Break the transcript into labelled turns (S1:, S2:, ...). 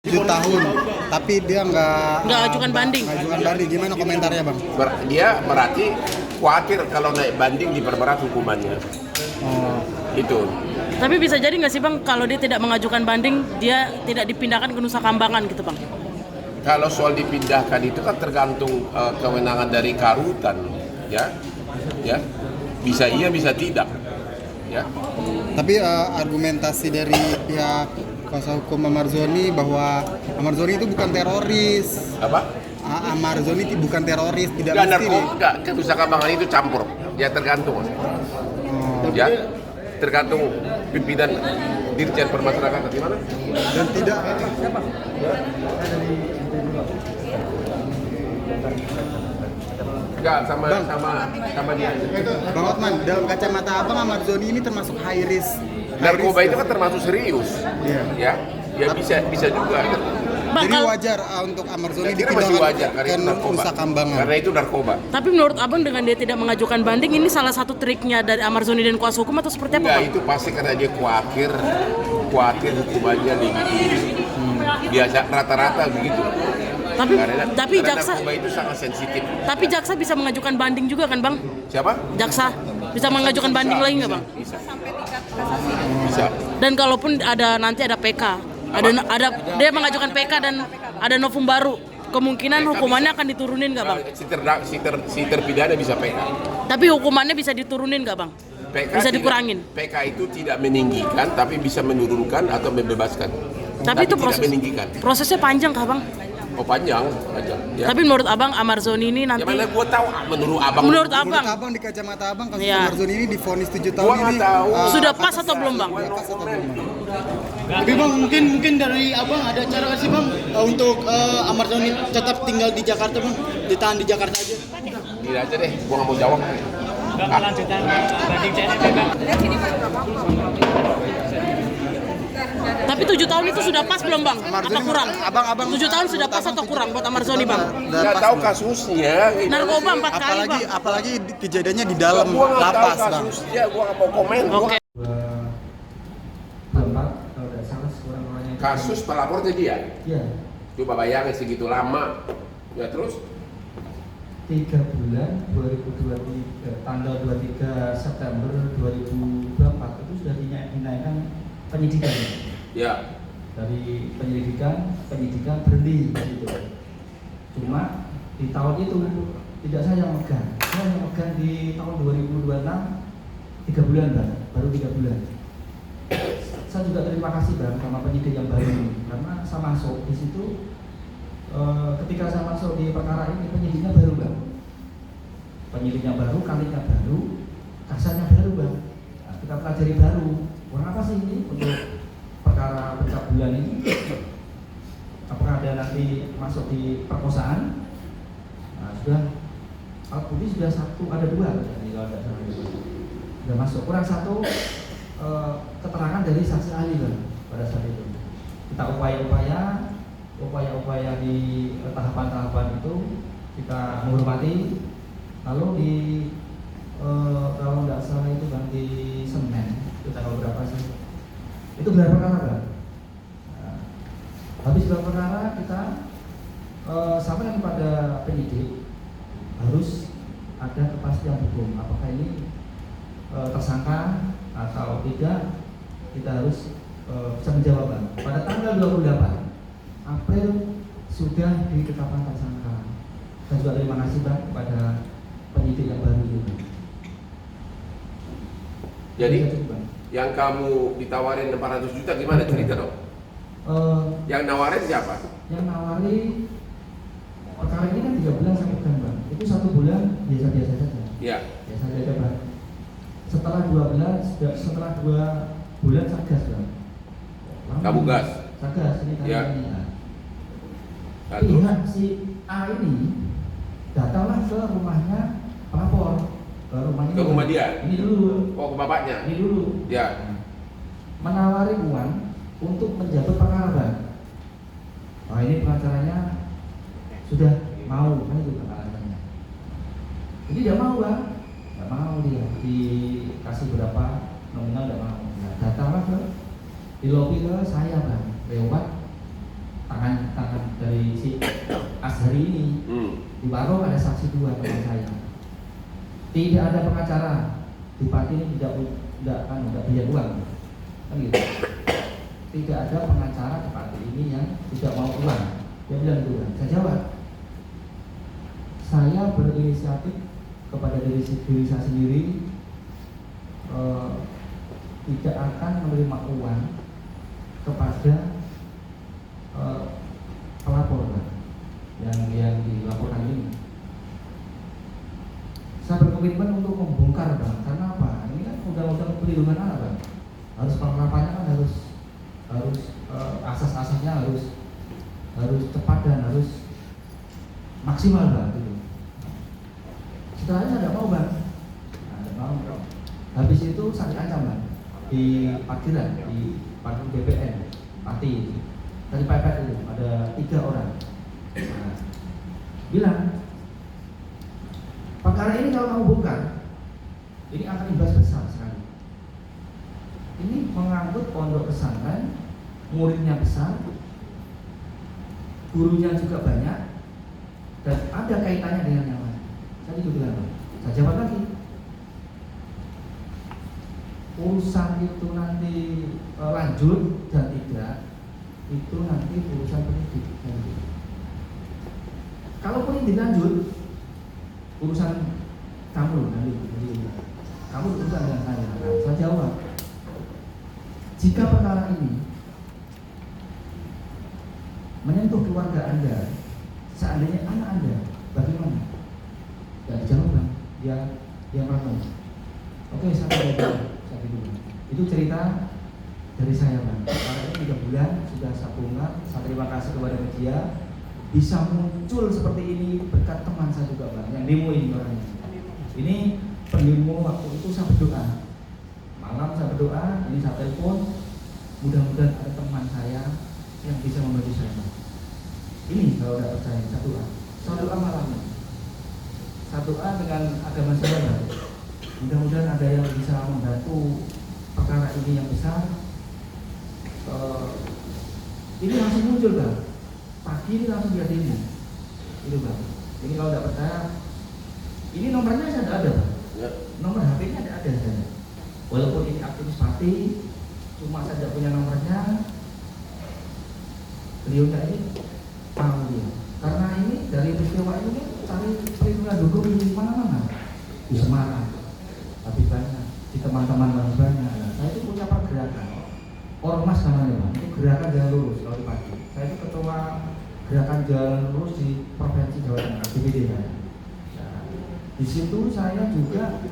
S1: 7 tahun, tapi dia nggak
S2: ajukan banding.
S1: Gimana komentarnya, Bang?
S3: Dia berarti khawatir kalau naik banding diperberat hukumannya. Itu.
S2: Tapi bisa jadi nggak sih, Bang, kalau dia tidak mengajukan banding, dia tidak dipindahkan ke Nusa Kambangan gitu, Bang?
S3: Kalau soal dipindahkan itu kan tergantung kewenangan dari Karutan, ya. Bisa iya, bisa tidak, ya.
S1: Tapi argumentasi dari pihak kuasa hukum Amarzoni bahwa Amarzoni itu bukan teroris.
S3: Apa?
S1: Amarzoni itu bukan teroris, tidak
S3: Enggak,
S1: mesti nih.
S3: enggak, ke Nusa Kambangan itu campur. Ya tergantung. Ya, tergantung pimpinan Dirjen Permasyarakatan di mana?
S1: Dan tidak
S3: Enggak, sama dia.
S1: Bang Otman, dalam kacamata Abang, Amarzoni ini termasuk high risk.
S3: Narkoba itu kan termasuk serius.
S1: Iya.
S3: Ya bisa juga.
S2: Bang,
S1: Jadi wajar untuk Amarzoni
S3: Saya kira masih wajar
S1: dipindahkan
S3: karena
S1: ke
S3: itu narkoba.
S1: Nusa Kambangan.
S3: Karena itu narkoba.
S2: Tapi menurut Abang dengan dia tidak mengajukan banding, ini salah satu triknya dari Amarzoni dan kuasa hukum atau seperti apa,
S3: Enggak,
S2: Bang?
S3: itu pasti karena dia khawatir hukumannya begitu. Biasa rata-rata begitu.
S2: Tapi
S3: Karena
S2: jaksa,
S3: narkoba itu sangat sensitif.
S2: tapi jaksa bisa mengajukan banding juga kan, Bang?
S3: Siapa?
S2: Jaksa bisa mengajukan banding lagi nggak, Bang?
S3: Bisa.
S2: Dan kalaupun nanti ada PK, ada dia mengajukan PK dan ada novum baru, kemungkinan hukumannya akan diturunin nggak, Bang?
S3: Si terpidana bisa PK.
S2: Tapi hukumannya bisa diturunin nggak, Bang?
S3: PK
S2: Bisa
S3: tidak-
S2: dikurangin.
S3: PK itu tidak meninggikan, tapi bisa menurunkan atau membebaskan.
S2: Tapi itu
S3: tidak meninggikan.
S2: prosesnya panjang kah, Bang?
S3: Oh panjang. Ya.
S2: Tapi menurut Abang Amarzoni ini nanti,
S3: Ya mana gua tahu menurut abang.
S2: menurut
S1: Menurut
S2: Abang
S1: Abang di kacamata Abang, kasus
S2: Iya.
S1: Amarzoni ini divonis 7
S3: Gua
S1: tahun
S3: nggak
S1: ini
S3: tahu.
S2: sudah pas atau belum, Bang?
S1: Pas atau belum, Bang?
S4: Tapi Bang, mungkin dari Abang ada cara nggak sih Bang untuk Amarzoni tetap tinggal di Jakarta Bang, ditahan di Jakarta aja?
S3: Tidak aja deh, gua nggak mau jawab.
S5: Lanjutan banding CNP, Bang.
S2: Tapi 7 tahun itu sudah pas belum, Bang? Apa kurang?
S1: Abang
S2: 7 tahun sudah pas atau kurang buat Amarzoni, Bang?
S3: Nggak tahu kasusnya.
S2: Narkoba 4 kali, Bang.
S1: Apalagi kejadiannya di dalam
S3: Gua nggak tahu
S1: lapas, Bang.
S3: kasusnya, gua nggak mau komen.
S2: Oke.
S6: Kalau tidak salah sekurang-kurangnya
S3: Kasus pelapornya dia.
S6: ya
S3: Coba bayangin segitu lama. Ya terus
S6: 3 bulan 2023 tanggal 23 September 2024 itu sudah dinaikkan penyidikan
S3: ya
S6: dari penyidikan berhenti gitu. Cuma di tahun itu tidak saya yang megang di tahun 2026 3 bulan Bang, baru 3 bulan. Saya juga terima kasih Bang sama penyidik yang baru ini karena saya masuk di situ ketika saya masuk di perkara ini penyidiknya baru Bang, penyidiknya baru, kalinya baru, kasarnya baru Bang. Nah, kita pelajari baru kurang apa sih ini untuk perkara pencabulan ini, apakah ada nanti masuk di perkosaan. Nah, sudah alat bukti sudah 1, ada 2 jadi kalau tidak salah sudah masuk, kurang 1 keterangan dari saksi ahli Bang pada saat itu. Kita upaya di tahapan-tahapan itu kita menghormati. Lalu di kalau tidak salah itu Bang di Senin itu tanggal berapa sih? Itu gelar perkara Bang. Nah, habis gelar perkara kita sampaikan kepada penyidik harus ada kepastian hukum apakah ini tersangka atau tidak. Kita harus bisa menjawab Bang. Pada tanggal 28 April sudah ditetapkan tersangka. Dan juga terima kasih Bang kepada penyidik yang baru ini.
S3: jadi
S6: Bang.
S3: yang kamu ditawarin 400 juta gimana cerita dong? Yang nawarin siapa?
S6: Yang nawari perkara ini kan 3 bulan saya pegang Bang. Itu 1 bulan biasa-biasa saja.
S3: Ya.
S6: Biasa saja Bang. Setelah 2 bulan saya gas Bang.
S3: Kamu gas?
S6: Saya gas ini kali
S3: Ya.
S6: ini. Nah,
S3: Satu.
S6: pihak si A ini datanglah ke rumahnya pelapor, ke rumahnya
S3: Ke rumah dia?
S6: ini dulu,
S3: Oh, ke bapaknya?
S6: ini dulu
S3: Ya.
S6: menawari uang untuk menjabat perkara Bang. Nah ini pengacaranya sudah mau kan itu alasannya. Ini dia mau Bang, nggak mau dia dikasih berapa nominal nggak mau. Nah, datanglah ke di lobi ke saya Bang, lewat tangan dari si Azhari ini. Di Baro ada saksi 2 teman saya. Tidak ada pengacara. Bupati ini tidak bayar uang, kan gitu. Tidak ada pengacara Bupati ini yang tidak mau uang. Dia bilang gitu kan. Saya jawab, saya berinisiatif kepada diri saya sendiri, tidak akan menerima uang kepada pelapor yang dilaporkan ini. Saya berkomitmen untuk membongkar Bang, karena apa? Ini kan undang-undang perlindungan anak Bang. Harus penerapannya kan harus asas-asasnya harus tepat dan harus maksimal Bang gitu. Setelahnya saya tidak mau Bang. Tidak mau Bang. Habis itu saya diancam Bang di parkiran, di parkir BPN mati. Tadi pepet itu ada 3 orang. Nah, bilang perkara ini kalau kamu bongkar, ini akan imbas besar sekali. Ini mengangkut pondok pesantren, muridnya besar, gurunya juga banyak, dan ada kaitannya dengan yang lain. Saya itu bilang, saya jawab lagi. Urusan itu nanti lanjut dan tidak, itu nanti urusan penyidik. Kalaupun ini dilanjut, urusan kamu nanti, kamu urusan dengan saya. Saya jawab, jika perkara ini menyentuh keluarga Anda, seandainya anak Anda, bagaimana? Ya dijawab Bang, dia melakukan. Oke, saya dulu. Itu cerita dari saya Bang. Karena ini 3 bulan sudah saya bongkar. Saya terima kasih kepada media. Bisa muncul seperti ini berkat teman saya juga Bang, yang demo ini orangnya. Ini pendemo waktu itu saya berdoa. Malam saya berdoa, ini saya telepon. Mudah-mudahan ada teman saya yang bisa membantu saya Bang. Ini kalau tidak percaya, saya doa malamnya. Saya doa dengan agama saya Bang. Mudah-mudahan ada yang bisa membantu perkara ini yang besar. Ini langsung muncul Bang. Pagi ini langsung dia demo. Itu Bang. Ini kalau tidak percaya, ini nomornya saya tidak ada Bang.
S3: Ya.
S6: Nomor HP-nya tidak ada saya. Walaupun ini aktivis partai, cuma saya tidak punya nomornya. Beliau ini mau dia. Karena ini dari peristiwa ini kan cari perlindungan hukum di mana-mana. Di Semarang, tapi banyak. Di teman-teman banyak. Nah, saya itu punya pergerakan. Ormas namanya Bang. Itu gerakan jalan lurus kalau di pagi. Saya itu ketua gerakan jalan lurus di Provinsi Jawa Tengah, DPD. Nah, di situ saya juga